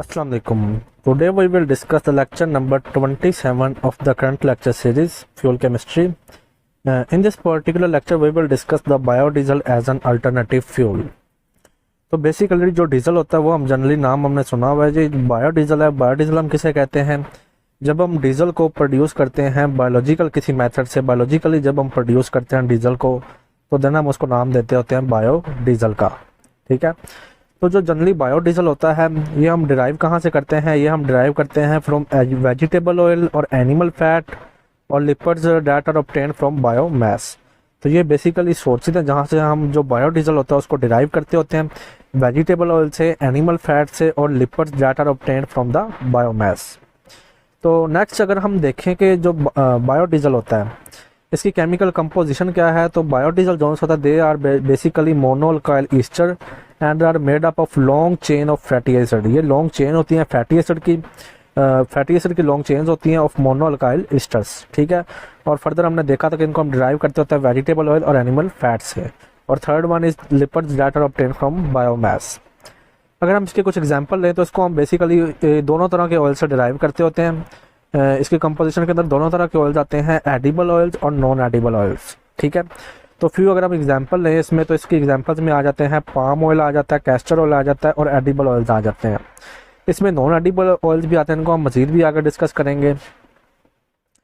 Assalamu alaikum. Today we will discuss the lecture number 27 of the current lecture series Fuel Chemistry. In this particular lecture we will discuss the biodiesel as an alternative fuel. तो basically जो diesel होता है वो हम generally नाम हमने सुना हुआ है जी बायोडीजल है। बायोडीजल हम किसे कहते हैं? जब हम डीजल को प्रोड्यूस करते हैं बायोलॉजिकल किसी मेथड से, बायोलॉजिकली जब हम प्रोड्यूस करते हैं डीजल को तो देन हम उसको नाम देते होते हैं बायोडीजल का। ठीक है, तो जो जनरली बायोडीजल होता है ये हम डिराइव कहाँ से करते हैं? ये हम डिराइव करते हैं फ्रॉम वेजिटेबल ऑयल और एनिमल फैट और lipids that are obtained from biomass. तो ये बेसिकली सोर्सेज हैं जहाँ से हम जो बायोडीजल होता है उसको डिराइव करते होते हैं, वेजिटेबल ऑयल से, एनिमल फैट से और lipids that are obtained from the biomass. तो नेक्स्ट अगर हम देखें कि जो बायोडीजल होता है इसकी केमिकल कंपोजिशन क्या है, तो बायोडीजल जो होता है they are basically monoalkyl ester and are made up of long chain of fatty acid. ये लॉन्ग चेन होती है फैटी एसिड की लॉन्ग चेन्स होती हैं ऑफ मोनोअल्काइल ईस्टर्स। ठीक है, और फर्दर हमने देखा था कि इनको हम डिराइव करते होते हैं वेजिटेबल ऑयल और एनिमल फैट से। और third one is lipids that are obtained from biomass. अगर हम इसके कुछ एग्जांपल लें तो इसको हम बेसिकली दोनों तरह के ऑयल से डिराइव करते होते हैं। इसके कंपोजिशन के अंदर दोनों तरह के ऑयल्स आते हैं, एडिबल ऑयल्स और नॉन एडिबल ऑयल्स। ठीक है, तो फ्यू अगर हम एग्जांपल लें इसमें तो इसके एग्जांपल्स में आ जाते हैं पाम ऑयल आ जाता है, कैस्टर ऑयल आ जाता है और एडिबल ऑयल्स आ जाते हैं। इसमें नॉन एडिबल ऑयल्स भी आते हैं, इनको हम मजीद भी आगे डिस्कस करेंगे।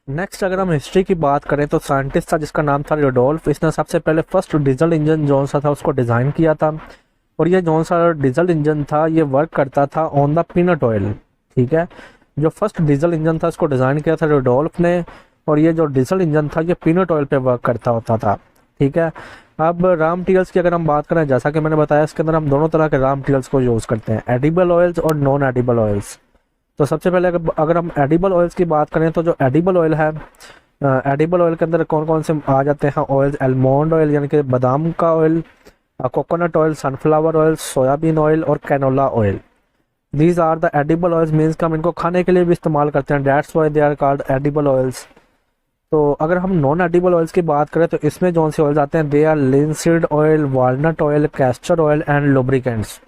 नेक्स्ट अगर हम हिस्ट्री की बात करें तो साइंटिस्ट था जिसका नाम था रुडोल्फ। इसने सबसे पहले फर्स्ट डीजल इंजन जो सा था उसको डिज़ाइन किया था और ये जो सा डीजल इंजन था ये वर्क करता था ऑन द पीनट ऑयल। ठीक है, जो फर्स्ट डीजल इंजन था उसको डिज़ाइन किया था रुडोल्फ ने और ये जो डीजल इंजन था ये पीनट ऑयल पे वर्क करता होता था। ठीक है, अब रॉ मटेरियल्स की अगर हम बात करें, जैसा कि मैंने बताया इसके अंदर हम दोनों तरह के रॉ मटेरियल्स को यूज़ करते हैं, एडिबल ऑयल्स और नॉन एडिबल ऑयल्स। तो सबसे पहले अगर हम एडिबल ऑयल्स की बात करें तो जो एडिबल ऑयल है, एडिबल ऑयल के अंदर कौन कौन से आ जाते हैं ऑयल्स? आलमंड ऑयल यानी कि बादाम का oil, coconut oil, sunflower oil, soyabean oil और canola oil. These are the edible oils, means कि हम इनको खाने के लिए भी इस्तेमाल करते हैं, that's why they are called edible oils. तो अगर हम नॉन एडिबल ऑयल्स की बात करें तो इसमें जो से ऑयल्स आते हैं they are linseed oil, walnut oil, castor oil and lubricants.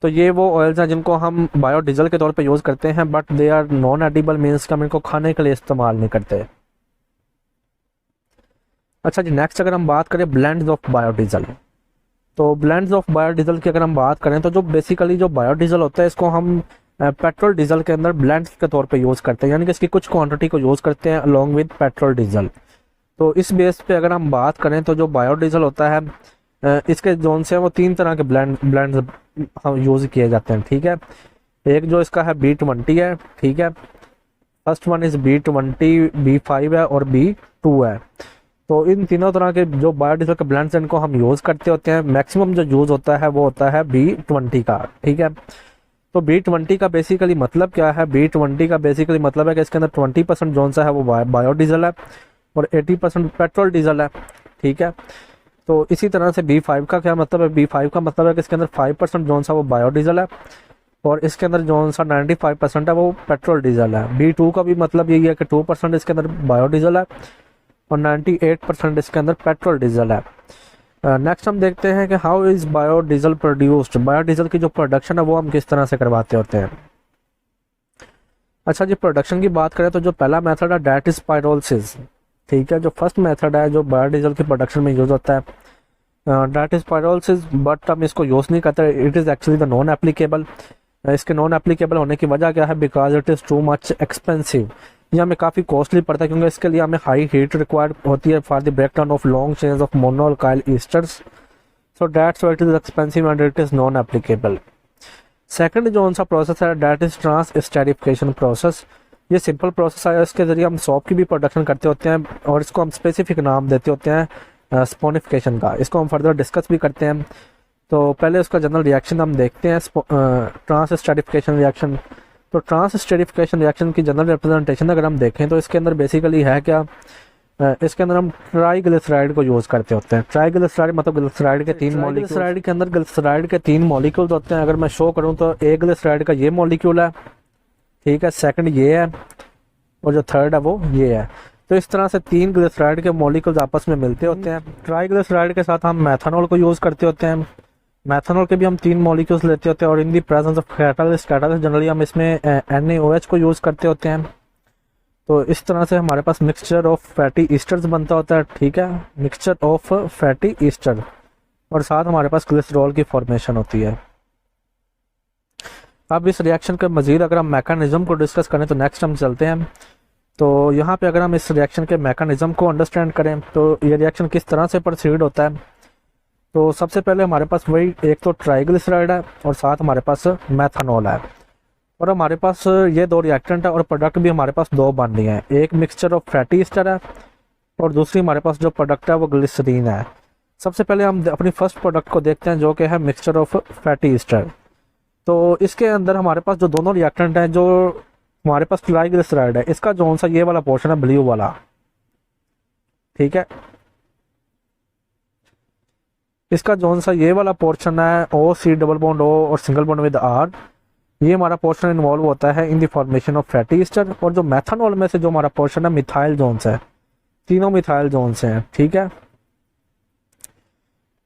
तो ये वो ऑयल्स हैं जिनको हम बायोडीजल के तौर पे यूज़ करते हैं but they are non edible, means कि हम इनको खाने के लिए इस्तेमाल नहीं करते। अच्छा जी, नेक्स्ट अगर हम बात करें ब्लेंड्स ऑफ बायोडीजल, तो ब्लेंड्स ऑफ बायोडीजल की अगर हम बात करें तो जो बेसिकली जो बायोडीजल होता है इसको हम पेट्रोल डीजल के अंदर ब्लेंड्स के तौर पे यूज़ करते हैं, यानी कि इसकी कुछ क्वांटिटी को यूज़ करते हैं अलोंग विद पेट्रोल डीजल। तो इस बेस पे अगर हम बात करें तो जो बायोडीजल होता है इसके जोन से वो तीन तरह के ब्लेंड्स हम यूज़ किए जाते हैं। ठीक है, एक जो इसका है B20 है। ठीक है, first one is B20, B5 है और B2 है। तो इन तीनों तरह के जो बायोडीजल के ब्लेंड्स हैं इनको हम यूज़ करते होते हैं। मैक्सिमम जो यूज़ होता है वो होता है B20 का। ठीक है, तो B20 का बेसिकली मतलब क्या है? B20 का बेसिकली मतलब है कि इसके अंदर 20% जोन सा है वो बायोडीजल है और 80% पेट्रोल डीजल है। ठीक है, तो इसी तरह से B5 का क्या मतलब है? B5 का मतलब है कि इसके अंदर 5% जोन सा वो बायोडीजल है और इसके अंदर जोन सा 95% है वो पेट्रोल डीजल है। B2 का भी मतलब यही है कि 2% इसके अंदर बायोडीजल है और 98% इसके अंदर पेट्रोल डीजल है। नेक्स्ट हम देखते हैं कि how is biodiesel produced. Biodiesel की जो प्रोडक्शन है वो हम किस तरह से करवाते होते हैं। अच्छा जी, प्रोडक्शन की बात करें तो जो पहला मेथड है दैट इज पायरोलिसिस। ठीक है, जो फर्स्ट मेथड है जो बायोडीजल की प्रोडक्शन में यूज होता है दैट इज पायरोलिसिस, बट हम इसको यूज नहीं करते, it is actually the non applicable. इसके नॉन एप्लीकेबल होने की वजह क्या है? Because it is too much expensive, ये हमें काफ़ी कॉस्टली पड़ता है क्योंकि इसके लिए हमें हाई हीट रिक्वायर्ड होती है for the breakdown of long chains of monoalkyl esters. So that's why it is expensive and it is non applicable. Second जो सा प्रोसेस है that is transesterification process. ये सिंपल प्रोसेस है, इसके जरिए हम सॉप की भी प्रोडक्शन करते होते हैं और इसको हम स्पेसिफिक नाम देते होते हैं स्पोनिफिकेशन का। इसको हम फर्दर डिस्कस भी करते हैं। तो पहले उसका जनरल रिएक्शन हम देखते हैं, ट्रांस एस्टेरिफिकेशन रिएक्शन। तो ट्रांस एस्टेरिफिकेशन रिएक्शन की जनरल रिप्रेजेंटेशन अगर हम देखें तो इसके अंदर बेसिकली है क्या? इसके अंदर हम ट्राइग्लिसराइड को यूज़ करते होते हैं। ट्राइग्लिसराइड मतलब ग्लिसराइड के तीन मॉलिक्यूल, ग्लिसराइड के अंदर ग्लिसराइड के तीन मॉलिक्यूल्स होते हैं। अगर मैं शो करूं तो एक ग्लिसराइड का ये मॉलिक्यूल है, ठीक है, सेकंड ये है और जो थर्ड है वो ये है। तो इस तरह से तीन ग्लिसराइड के मॉलिक्यूल्स आपस में मिलते होते हैं। ट्राइग्लिसराइड के साथ हम मेथनॉल को यूज़ करते होते हैं। मैथनॉल के भी हम 3 मॉलिक्यूल्स लेते होते हैं और in the presence of catalyst generally हम इसमें NaOH को यूज़ करते होते हैं। तो इस तरह से हमारे पास मिक्सचर ऑफ फैटी ईस्टर्स बनता होता है, ठीक है, मिक्सचर ऑफ फैटी ईस्टर, और साथ हमारे पास ग्लिसरॉल की फॉर्मेशन होती है। अब इस रिएक्शन के मजीद अगर हम मैकेनिज्म को डिस्कस करें तो नेक्स्ट हम चलते हैं। तो यहाँ पे अगर हम इस रिएक्शन के मैकेनिज्म को अंडरस्टैंड करें तो ये रिएक्शन किस तरह से प्रोसीड होता है, तो सबसे पहले हमारे पास वही एक तो ट्राइग्लिसराइड है और साथ हमारे पास मैथनॉल है, और हमारे पास ये 2 रिएक्टेंट है और प्रोडक्ट भी हमारे पास 2 बन रही हैं। एक मिक्सचर ऑफ फैटी ईस्टर है और दूसरी हमारे पास जो प्रोडक्ट है वो ग्लिसरीन है। सबसे पहले हम अपनी फर्स्ट प्रोडक्ट को देखते हैं जो कि है मिक्सचर ऑफ फैटी ईस्टर। तो इसके अंदर हमारे पास जो दोनों रिएक्टेंट हैं, जो हमारे पास ट्राइग्लिसराइड है, इसका जो सा ये वाला पोर्शन है ब्लू वाला, ठीक है, इसका जो सा ये वाला पोर्शन है OC डबल बॉन्ड O और सिंगल बॉन्ड विद R, ये हमारा पोर्शन इन्वॉल्व होता है in the formation of fatty Easter. और जो मैथनॉल में से जो हमारा पोर्शन है मिथाइल जोन्स है, तीनों मिथाइल जोन्स हैं, ठीक है,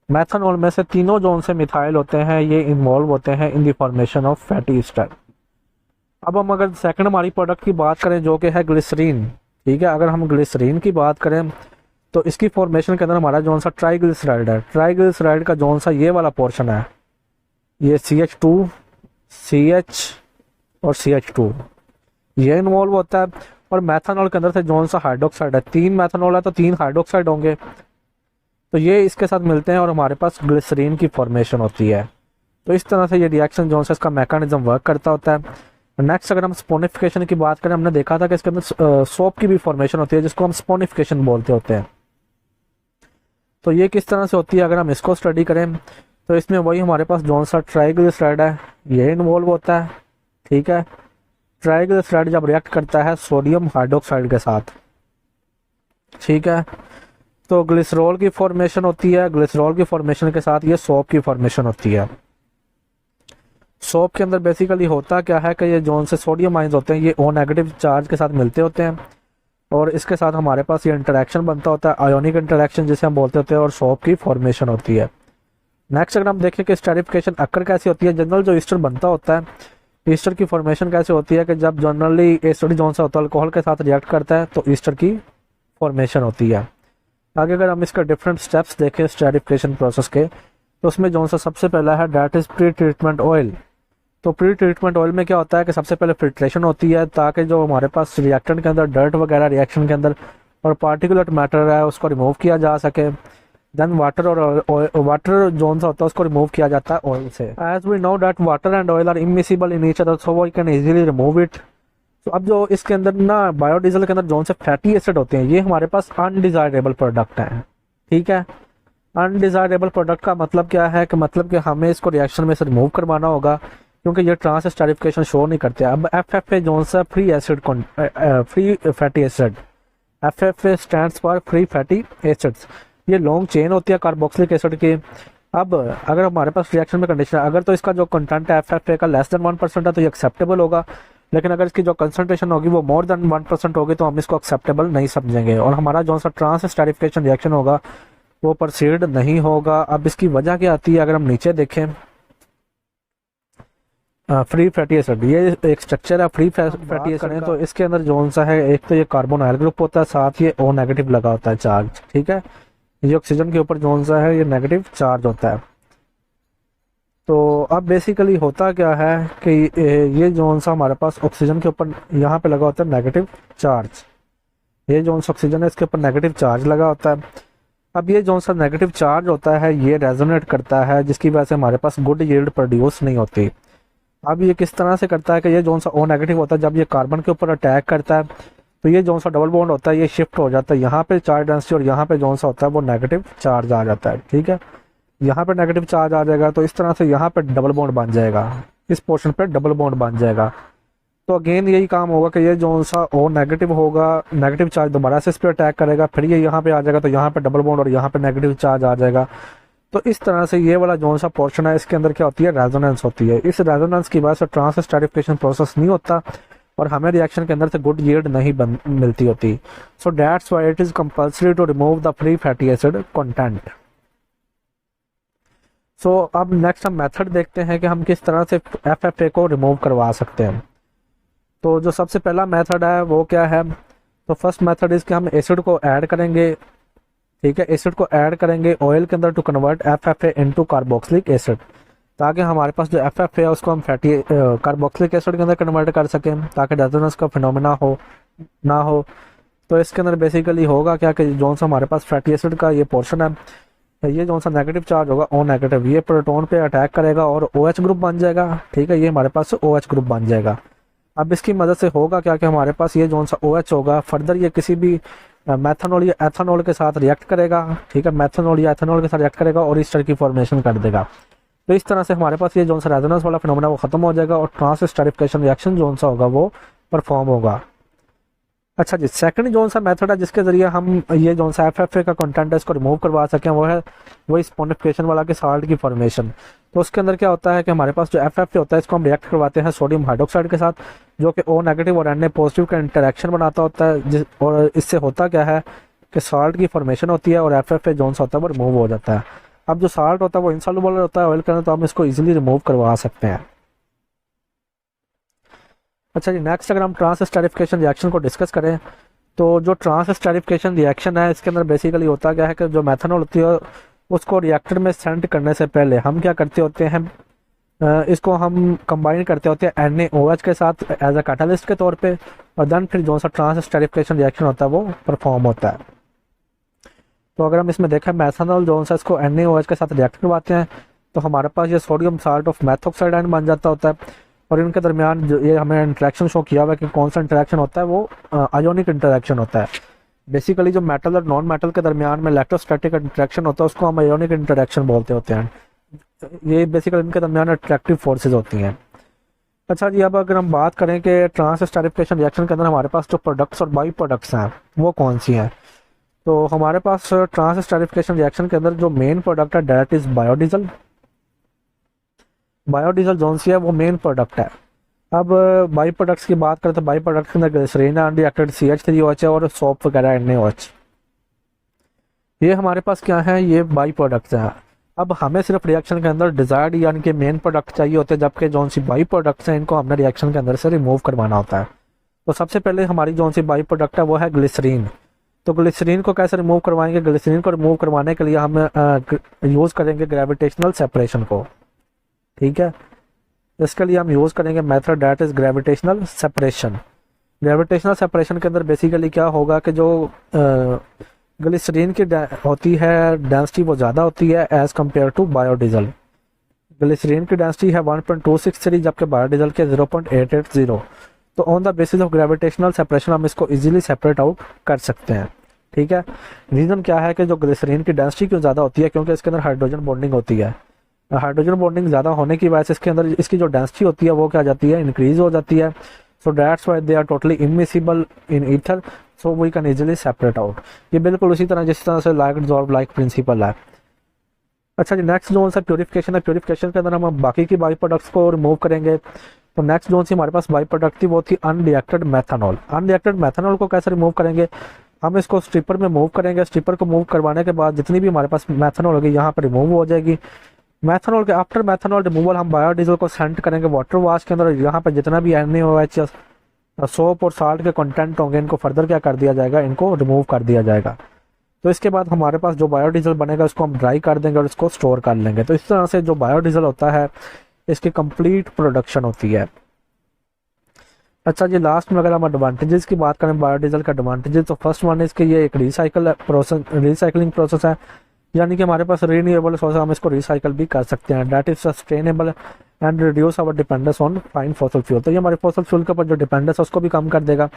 मैथनॉल में से तीनों जोन से मिथाइल होते हैं, ये इन्वॉल्व होते हैं in the formation of fatty Easter. अब हम अगर सेकंड हमारी प्रोडक्ट की बात करें जो कि है ग्लिसरीन, ठीक है, अगर हम ग्लिसरीन की बात करें तो इसकी फॉर्मेशन के अंदर हमारा जोन सा ट्राइग्लिसराइड है। ट्राइग्लिसराइड का जोन सा ये वाला पोर्शन है, ये CH2 CH और CH2 ये इन्वॉल्व होता है। और मैथनॉल के अंदर से जोन सा हाइड्रोक्साइड है, 3 मैथनॉल है तो 3 हाइड्रोक्साइड होंगे, तो ये इसके साथ मिलते हैं और हमारे पास ग्लिसरीन की फॉर्मेशन होती है। तो इस तरह से ये रिएक्शन जोन सा इसका मैकेनिज्म वर्क करता होता है। नेक्स्ट अगर हम स्पोनिफिकेशन की बात करें, हमने देखा था कि इसके अंदर सोप की भी फॉर्मेशन होती है जिसको हम स्पोनिफिकेशन बोलते होते हैं। तो ये किस तरह से होती है अगर हम इसको स्टडी करें तो इसमें वही हमारे पास जोन सा ट्राइग्लिसराइड है, ये इन्वॉल्व होता है, ठीक है। ट्राइग्लिसराइड जब रिएक्ट करता है सोडियम हाइड्रोक्साइड के साथ, ठीक है, तो ग्लिसरॉल की फॉर्मेशन होती है। ग्लिसरॉल की फॉर्मेशन के साथ ये सोप की फॉर्मेशन होती है। सोप के अंदर बेसिकली होता क्या है कि ये जोन से सोडियम आयंस होते हैं, ये O नेगेटिव चार्ज के साथ मिलते होते हैं और इसके साथ हमारे पास ये इंटरेक्शन बनता होता है, आयोनिक इंटरेक्शन जिसे हम बोलते होते हैं, और सोप की फॉर्मेशन होती है। नेक्स्ट अगर हम देखें कि स्टेरिफिकेशन अक्कर कैसे होती है, जनरल जो ईस्टर बनता होता है, ईस्टर की फॉर्मेशन कैसे होती है कि जब जनरली एसिड जोन सा होता है अल्कोहल के साथ रिएक्ट करता है तो ईस्टर की फॉर्मेशन होती है। आगे अगर हम इसका डिफरेंट स्टेप्स देखें स्टेरिफिकेशन प्रोसेस के, तो उसमें जो सा सबसे पहला है that is pre treatment oil. तो प्री ट्रीटमेंट ऑयल में क्या होता है कि सबसे पहले फिल्ट्रेशन होती है ताकि जो हमारे पास रिएक्टेंट के अंदर डर्ट वगैरह रिएक्शन के अंदर और पार्टिकुलर मैटर है उसको रिमूव किया जा सके। देन वाटर और वाटर जोन सा होता है उसको रिमूव किया जाता है ऑयल से। As we know that water and oil are immiscible in each other so we can easily remove it. तो अब जो इसके अंदर ना बायोडीजल के अंदर जोन से फैटी एसिड होते हैं, ये हमारे पास अनडिजायरेबल प्रोडक्ट हैं, ठीक है। अनडिजायरेबल प्रोडक्ट का मतलब क्या है कि मतलब कि हमें इसको रिएक्शन में से रिमूव करवाना होगा क्योंकि ये ट्रांस स्टेरिफिकेशन शो नहीं करते। अब FFA जोन सा free acid free fatty acid, FFA stands for free fatty acids, ये लॉन्ग चेन होती है कार्बोक्सिलिक एसिड की। अब अगर हमारे पास रिएक्शन में कंडीशन अगर तो इसका जो कंटेंट है FFA का लेस देन 1% है तो ये एक्सेप्टेबल होगा, लेकिन अगर इसकी जो कंसंट्रेशन होगी वो मोर देन 1% होगी तो हम इसको एक्सेप्टेबल नहीं समझेंगे और हमारा जो सा ट्रांस स्टेरिफिकेशन रिएक्शन होगा वो प्रोसीड नहीं होगा। अब इसकी वजह क्या आती है अगर हम नीचे देखें, फ्री फैटी एसिड, ये एक स्ट्रक्चर है फ्री फैटी एसिड, तो इसके अंदर जो सा है एक तो ये कार्बोनाइल ग्रुप होता है, साथ ये O नेगेटिव लगा होता है चार्ज, ठीक है। ये ऑक्सीजन के ऊपर जो सा है ये नेगेटिव चार्ज होता है। तो अब बेसिकली होता क्या है कि ये जो सा हमारे पास ऑक्सीजन के ऊपर यहाँ पे लगा होता है नेगेटिव चार्ज, ये जो ऑक्सीजन है इसके ऊपर नेगेटिव चार्ज लगा होता है। अब ये जो सा नेगेटिव चार्ज होता है ये रेजोनेट करता है जिसकी वजह से हमारे पास गुड यील्ड प्रोड्यूस नहीं होती। अब ये किस तरह से करता है कि ये जो सा O नेगेटिव होता है जब ये कार्बन के ऊपर अटैक करता है तो ये जो सा डबल बॉन्ड होता है ये शिफ्ट हो जाता है, यहाँ पे चार्ज डेंसिटी और यहाँ पे जो सा होता है वो नेगेटिव चार्ज आ जाता है, ठीक है। यहाँ पे नेगेटिव चार्ज आ जाएगा तो इस तरह से यहाँ पे डबल बॉन्ड बन जाएगा, इस पोर्शन पे डबल बॉन्ड बन जाएगा। तो अगेन यही काम होगा कि ये जो सा O नेगेटिव होगा, नेगेटिव चार्ज दोबारा से इस पर अटैक करेगा, फिर ये यहाँ पे आ जाएगा तो यहाँ पे डबल बॉन्ड और यहाँ पे नेगेटिव चार्ज आ जाएगा। तो इस तरह से ये वाला जो सा पोर्शन है इसके अंदर क्या होती है रेजोनेंस होती है। इस रेजोनेंस की वजह से ट्रांस स्टेरिफिकेशन प्रोसेस नहीं होता और हमें रिएक्शन के अंदर से गुड यील्ड नहीं मिलती होती। So that's why it is compulsory to remove the free fatty acid content. So अब नेक्स्ट हम मेथड देखते हैं कि हम किस तरह से FFA को रिमूव करवा सकते हैं। तो जो सबसे पहला मेथड है वो क्या है, तो फर्स्ट मेथड इज कि हम एसिड को ऐड करेंगे, ठीक है, एसिड को ऐड करेंगे ऑयल के अंदर to convert FFA into carboxylic acid, ताकि हमारे पास जो FFA है उसको हम फैटी कार्बोक्सिलिक एसिड के अंदर कन्वर्ट कर सकें, ताकि रेजोनेंस का फिनोमेना हो ना हो। तो इसके अंदर बेसिकली होगा क्या कि जो सा हमारे पास फैटी एसिड का ये पोर्शन है, ये जो सा नेगेटिव चार्ज होगा O नेगेटिव, ये प्रोटॉन पे अटैक करेगा और OH ग्रुप बन जाएगा, ठीक है, ये हमारे पास OH ग्रुप बन जाएगा। अब इसकी मदद से होगा क्या कि हमारे पास ये जो सा OH होगा फर्दर ये किसी भी मैथनॉल या एथनॉल के साथ रिएक्ट करेगा, ठीक है, मैथनॉल या एथनॉल के साथ रिएक्ट करेगा और ईस्टर की फॉर्मेशन कर देगा। तो इस तरह से हमारे पास ये जो सा रेजोनेंस वाला फिनोमेना वो खत्म हो जाएगा और ट्रांसएस्टरिफिकेशन रिएक्शन जो सा होगा वो परफॉर्म होगा। अच्छा जी, सेकंड जो सा मेथड है जिसके जरिए हम ये जो सा FFA का कंटेंट है इसको रिमूव करवा सकें, वो है वही स्पोनिफिकेशन वाला कि साल्ट की फॉर्मेशन। तो उसके अंदर क्या होता है कि हमारे पास जो FFA होता है इसको हम रिएक्ट करवाते हैं सोडियम हाइड्रोक्साइड के साथ, जो कि O नेगेटिव और Na पॉजिटिव का इंटरेक्शन बनाता होता है, और इससे होता क्या है कि साल्ट की फॉर्मेशन होती है और FFA जो सा होता है वो रिमूव हो जाता है। अब जो साल्ट होता है वो इनसॉल्युबल होता है ऑयल के अंदर, तो हम इसको ईजिली रिमूव करवा सकते हैं। अच्छा जी, नेक्स्ट अगर हम ट्रांसएस्टरिफिकेशन रिएक्शन को डिस्कस करें, तो जो ट्रांसएस्टरिफिकेशन रिएक्शन है इसके अंदर बेसिकली होता क्या है कि जो मेथनॉल होती है उसको रिएक्टर में सेंट करने से पहले हम क्या करते होते हैं, इसको हम कंबाइन करते होते हैं NaOH के साथ एज अ कैटलिस्ट के तौर पे, और देन फिर जो सा ट्रांसएस्टरिफिकेशन रिएक्शन होता है वो परफॉर्म होता है। तो अगर हम इसमें देखें मेथनॉल जो सा इसको NaOH के साथ रिएक्ट करवाते हैं तो हमारे पास ये सोडियम साल्ट ऑफ मेथोक्साइड आयन बन जाता होता है, और इनके दरमियान जो ये हमें इंटरेक्शन शो किया हुआ है कि कौन सा इंटरेक्शन होता है वो आयोनिक इंटरेक्शन होता है। बेसिकली जो मेटल और नॉन मेटल के दरमियान में इलेक्ट्रोस्टैटिक इंटरेक्शन होता है उसको हम आयोनिक इंटरेक्शन बोलते होते हैं। ये बेसिकली इनके दरमियान अट्रैक्टिव फोर्सेज होती हैं। अच्छा जी, अब अगर हम बात करें कि ट्रांसएस्टरिफिकेशन रिएक्शन के अंदर हमारे पास जो प्रोडक्ट्स और बाई प्रोडक्ट्स हैं वो कौन सी हैं, तो हमारे पास ट्रांसएस्टरिफिकेशन रिएक्शन के अंदर जो मेन प्रोडक्ट है दैट इज बायोडीजल। बायोडीजल जोन सी है वो मेन प्रोडक्ट है। अब बाई प्रोडक्ट्स की बात करें तो बाई प्रोडक्ट्स के अंदर ग्लिसरीन अनरिएक्टेड CH3OH है और सोप वगैरह NaOH, ये हमारे पास क्या है, ये बाई प्रोडक्ट्स हैं। अब हमें सिर्फ रिएक्शन के अंदर डिजायर्ड यानी कि मेन प्रोडक्ट चाहिए होते हैं, जबकि जोन सी बाई प्रोडक्ट्स हैं इनको हमने रिएक्शन के अंदर से रिमूव करवाना होता है। तो सबसे पहले हमारी जोन सी बाई प्रोडक्ट है वो है ग्लिसरीन। तो ग्लिसरीन को कैसे रिमूव करवाएंगे, ग्लिसरीन को रिमूव करवाने के लिए हम यूज़ करेंगे ग्रेविटेशनल सेपरेशन को, ठीक है। इसके लिए हम यूज़ करेंगे method that is gravitational separation. Gravitational separation के अंदर बेसिकली क्या होगा कि जो ग्लिसरीन की होती है डेंसिटी वो ज़्यादा होती है as compare to biodiesel. Glycerine की डेंसिटी है 1.263 जबकि बायोडीजल के 0.880। तो on the basis of gravitational separation हम इसको इजीली सेपरेट आउट कर सकते हैं, ठीक है। रीज़न क्या है कि जो ग्लिसरीन की डेंसिटी क्यों ज़्यादा होती है, क्योंकि इसके अंदर हाइड्रोजन बॉन्डिंग होती है। हाइड्रोजन बॉन्डिंग ज़्यादा होने की वजह से इसके अंदर इसकी जो डेंसिटी होती है वो क्या जाती है, इंक्रीज हो जाती है। So that's why they are totally immiscible in ether, so we can easily separate out. ये बिल्कुल उसी तरह जिस तरह से लाइक डिसॉल्व लाइक प्रिंसिपल है। अच्छा जी, नेक्स्ट जोन सा प्योरिफिकेशन है। प्योरिफिकेशन के अंदर हम बाकी की बाई प्रोडक्ट्स को रिमूव करेंगे। तो नेक्स्ट जोन सी हमारे पास बाई प्रोडक्ट थी वो थी अनरिएक्टेड मैथनॉल। अनरिएक्टेड मैथनॉल को कैसे रिमूव करेंगे, हम इसको स्ट्रिपर में मूव करेंगे। स्ट्रिपर को मूव करवाने के बाद जितनी भी हमारे पास मैथनॉल होगी यहाँ पर रिमूव हो जाएगी। मैथनॉल के आफ्टर मैथनॉल रिमूवल हम बायोडीजल को सेंट करेंगे वाटर वाश के अंदर, यहाँ पर जितना भी NaOH सोप और साल्ट के कंटेंट होंगे इनको फर्दर क्या कर दिया जाएगा, इनको रिमूव कर दिया जाएगा। तो इसके बाद हमारे पास जो बायोडीजल बनेगा उसको हम ड्राई कर देंगे और इसको स्टोर कर लेंगे। तो इस तरह से जो बायोडीजल होता है इसकी कंप्लीट प्रोडक्शन होती है। अच्छा जी, लास्ट में अगर हम एडवांटेजेस की बात करें बायोडीजल का एडवांटेजेस, तो फर्स्ट वन इसके ये एक रिसाइकलिंग प्रोसेस है, यानी कि हमारे पास रीन्यूएबल सोर्स हम इसको रिसाइकल भी कर सकते हैं। That is sustainable and reduce our dependence on fine fossil fuel. तो ये हमारे फॉसिल फ्यूल के ऊपर जो डिपेंडेंस है उसको भी कम कर देगा।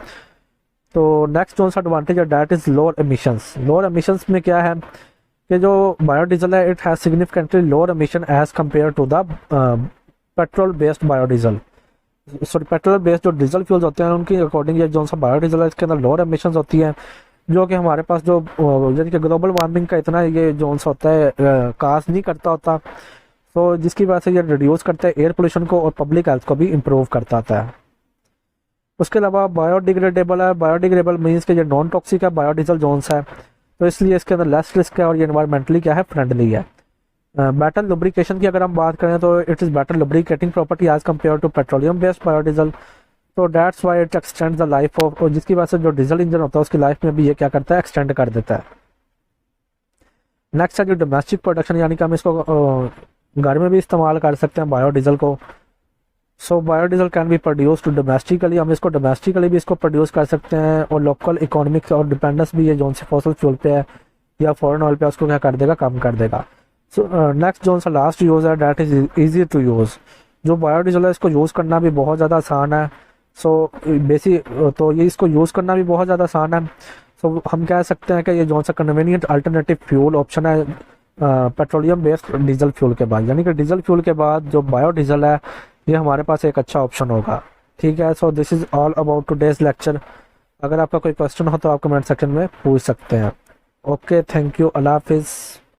तो नेक्स्ट कौन सा एडवांटेज है, that is lower emissions. Lower emissions में क्या है कि जो बायोडीजल है it has significantly lower emission as compare to the petrol based biodiesel. Sorry, petrol based जो डीजल फ्यूल्स होते हैं उनकी अकॉर्डिंग ये जो सा बायोडीजल है इसके अंदर लोअर एमिशंस होती है, जो कि हमारे पास जो यानी कि ग्लोबल वार्मिंग का इतना ये जोन सा होता है काज नहीं करता होता। तो जिसकी वजह से ये रिड्यूस करता है एयर पोल्यूशन को और पब्लिक हेल्थ को भी इम्प्रूव करता है। उसके अलावा बायोडिग्रेडेबल है। बायोडिग्रेडेबल मीन्स कि ये नॉन टॉक्सिक है बायोडीजल जोन्स है, तो इसलिए इसके अंदर लेस रिस्क है और ये एनवायरमेंटली क्या है, फ्रेंडली है। बेटर लुब्रिकेशन की अगर हम बात करें तो it is better lubricating property as compare to petroleum based biodiesel, तो that's why it extend the life of, और जिसकी वजह से जो डीजल इंजन होता है उसकी लाइफ में भी ये क्या करता है, एक्सटेंड कर देता है। नेक्स्ट है जो डोमेस्टिक प्रोडक्शन, यानी कि हम इसको घर में भी इस्तेमाल कर सकते हैं बायोडीजल को। So biodiesel can be produced domestically, हम इसको डोमेस्टिकली भी इसको प्रोड्यूस कर सकते हैं, और लोकल इकोनॉमिक्स और डिपेंडेंस भी ये जोन से फॉसिल फ्यूल पे है या फॉरेन ऑयल पे, उसको क्या कर देगा, कम कर देगा। सो नेक्स्ट जोन सा लास्ट यूज़ है that is easy to use. जो बायोडीजल है इसको यूज़ करना भी बहुत ज़्यादा आसान है। सो तो ये इसको यूज़ करना भी बहुत ज़्यादा आसान है। सो हम कह सकते हैं कि ये जोन सा कन्वीनियंट अल्टरनेटिव फ्यूल ऑप्शन है पेट्रोलियम बेस्ड डीजल फ्यूल के बाद, यानी कि डीजल फ्यूल के बाद जो बायोडीजल है ये हमारे पास एक अच्छा ऑप्शन होगा। ठीक है, so this is all about today's lecture. अगर आपका कोई क्वेश्चन हो तो आप कमेंट सेक्शन में पूछ सकते हैं। ओके, थैंक यू, अल्लाह हाफिज़।